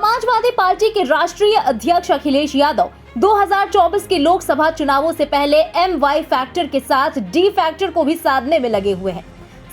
Samajwadi party के राष्ट्रीय अध्यक्ष अखिलेश यादव 2024 के लोकसभा चुनावों से पहले MY फैक्टर के साथ D फैक्टर को भी साधने में लगे हुए हैं।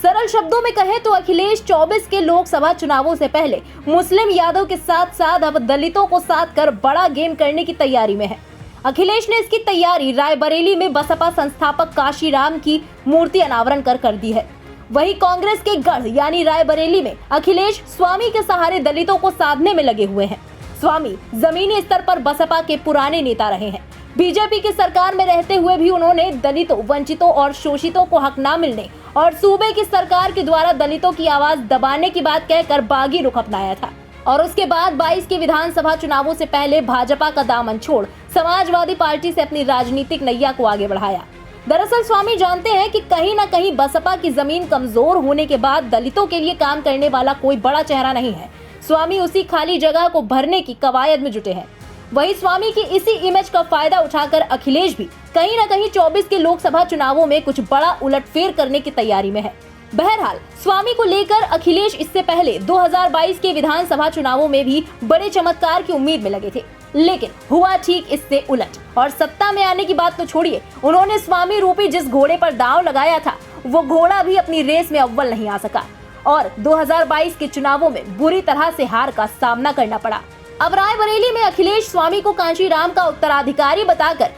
सरल शब्दों में कहें तो अखिलेश 24 के लोकसभा चुनावों से पहले मुस्लिम यादव के साथ साथ अब दलितों को साथ कर बड़ा गेम करने की तैयारी में है। अखिलेश ने इसकी तैयारी रायबरेली में बसपा संस्थापक काशीराम की मूर्ति अनावरण कर दी है। वहीं कांग्रेस के गढ़ यानी रायबरेली में अखिलेश स्वामी के सहारे दलितों को साधने में लगे हुए हैं। स्वामी जमीनी स्तर पर बसपा के पुराने नेता रहे हैं। बीजेपी की सरकार में रहते हुए भी उन्होंने दलितों, वंचितों और शोषितों को हक न मिलने और सूबे की सरकार के द्वारा दलितों की आवाज दबाने की बात कहकर बागी रुख अपनाया था और उसके बाद 22 के विधानसभा चुनावों से पहले भाजपा का दामन छोड़ समाजवादी पार्टी से अपनी राजनीतिक नैया को आगे बढ़ाया। दरअसल स्वामी जानते हैं कि कहीं न कहीं बसपा की जमीन कमजोर होने के बाद दलितों के लिए काम करने वाला कोई बड़ा चेहरा नहीं है। स्वामी उसी खाली जगह को भरने की कवायद में जुटे हैं। वहीं स्वामी की इसी इमेज का फायदा उठाकर अखिलेश भी कहीं न कहीं 24 के लोकसभा चुनावों में कुछ बड़ा उलटफेर करने की तैयारी में है। बहरहाल स्वामी को लेकर अखिलेश इससे पहले 2022 के विधानसभा चुनावों में भी बड़े चमत्कार की उम्मीद में लगे थे, लेकिन हुआ ठीक इससे उलट और सत्ता में आने की बात तो छोड़िए, उन्होंने स्वामी रूपी जिस घोड़े पर दांव लगाया था वो घोड़ा भी अपनी रेस में अव्वल नहीं आ सका और 2022 के चुनावों में बुरी तरह से हार का सामना करना पड़ा। अब रायबरेली में अखिलेश स्वामी को कांशीराम का उत्तराधिकारी बताकर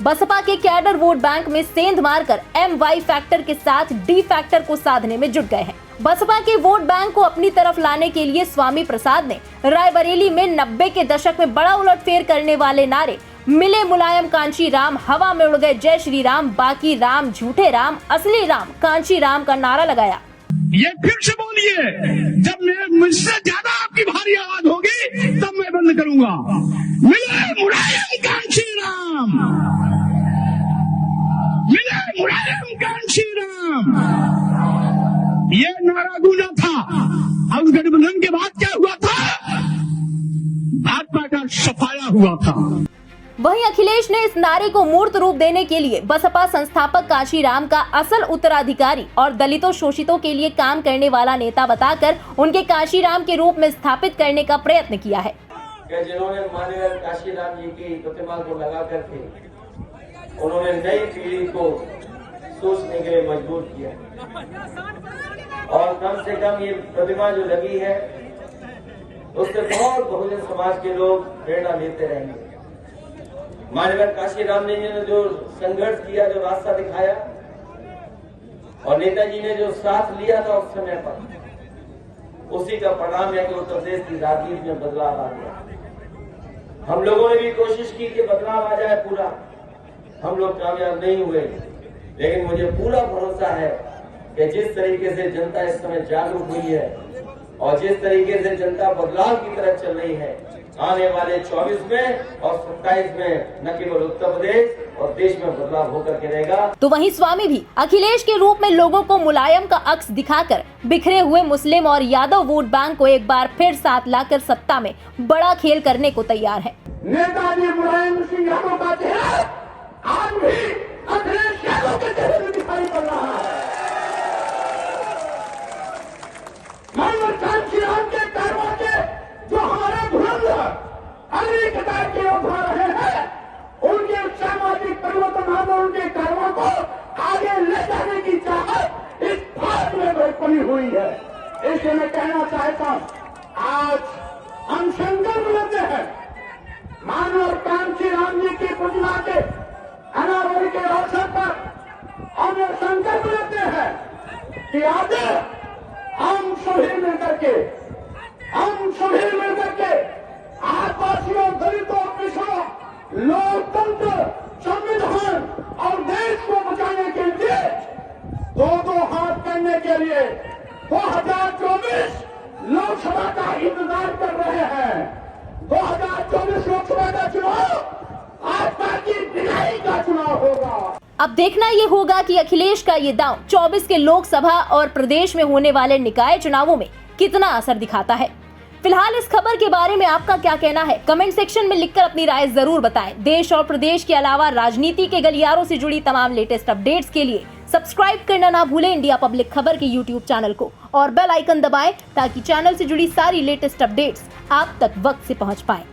बसपा के कैडर वोट बैंक में सेंध मारकर MY फैक्टर के साथ D फैक्टर को साधने में जुट गए हैं। बसपा के वोट बैंक को अपनी तरफ लाने के लिए स्वामी प्रसाद ने रायबरेली में 90 के दशक में बड़ा उलटफेर करने वाले नारे मिले मुलायम कांची राम, हवा में उड़ गए जय श्री राम, बाकी राम झूठे राम, असली राम कांची राम का नारा लगाया। ये फिर से बोलिए, जब मुझसे ज्यादा आपकी भारी आवाज होगी तब मैं बंद करूंगा। मिले मुलायम कांची राम, मिले मुलायम कांची राम, ये नारा गूंजा था। अब उस गठबंधन के बाद क्या हुआ था? भाजपा का सफाया हुआ था। वहीं अखिलेश ने इस नारे को मूर्त रूप देने के लिए बसपा संस्थापक काशीराम का असल उत्तराधिकारी और दलितों शोषितों के लिए काम करने वाला नेता बताकर उनके काशीराम के रूप में स्थापित करने का प्रयत्न किया है। जिन्होंने माननीय काशीराम जी की प्रतिमा को लगा करके उन्होंने नई पीढ़ी को सोचने के लिए मजबूर किया और कम से कम ये प्रतिमा जो लगी है उससे बहुत बहुजन समाज के लोग प्रेरणा लेते रहेंगे। माननीय काशीराम जी ने जो संघर्ष किया, जो रास्ता दिखाया और नेताजी ने जो साथ लिया था उस समय पर, उसी का परिणाम है कि उत्तर प्रदेश की राजनीति में बदलाव आ गया। हम लोगों ने भी कोशिश की कि बदलाव आ जाए पूरा, हम लोग कामयाब नहीं हुए, लेकिन मुझे पूरा भरोसा है कि जिस तरीके से जनता इस समय जागरूक हुई है और जिस तरीके से जनता बदलाव की तरफ चल रही है, आने वाले 24 में और 27 में न केवल उत्तर प्रदेश और देश में बदलाव होकर के रहेगा। तो वहीं स्वामी भी अखिलेश के रूप में लोगों को मुलायम का अक्स दिखाकर बिखरे हुए मुस्लिम और यादव वोट बैंक को एक बार फिर साथ लाकर सत्ता में बड़ा खेल करने को तैयार है। नेताजी मुलायम सिंह यादव का चेहरा आज भी अखिलेश यादव के चेहरे में दिखाई पड़ रहा है। कांशीराम के कारवां के जो हमारे बुलंद अगली कतार के उठा रहे हैं, उनके सामाजिक परिवर्तन और उनके कारवां को आगे ले जाने की चाहत इस भारत में बनी हुई है। इसे मैं कहना चाहता हूं, आज हम संकल्प लेते हैं मानव कांशीराम जी की प्रतिमा के अनावरण के अवसर पर हम संकल्प लेते हैं कि आज हम सभी मिलकर के आदिवासियों, दलितों, पिछड़ों, लोकतंत्र, संविधान और देश को बचाने के लिए दो हाथ करने के लिए 2024 लोकसभा का इंतजार कर रहे हैं। 2024 लोकसभा का चुनाव आस्था की दिखाई का चुनाव होगा। अब देखना ये होगा कि अखिलेश का ये दांव 24 के लोकसभा और प्रदेश में होने वाले निकाय चुनावों में कितना असर दिखाता है। फिलहाल इस खबर के बारे में आपका क्या कहना है, कमेंट सेक्शन में लिखकर अपनी राय जरूर बताएं। देश और प्रदेश के अलावा राजनीति के गलियारों से जुड़ी तमाम लेटेस्ट अपडेट्स के लिए सब्सक्राइब करना ना भूलें इंडिया पब्लिक खबर के YouTube चैनल को और बेल आइकन दबाएं ताकि चैनल से जुड़ी सारी लेटेस्ट अपडेट्स आप तक वक्त से पहुंच पाए।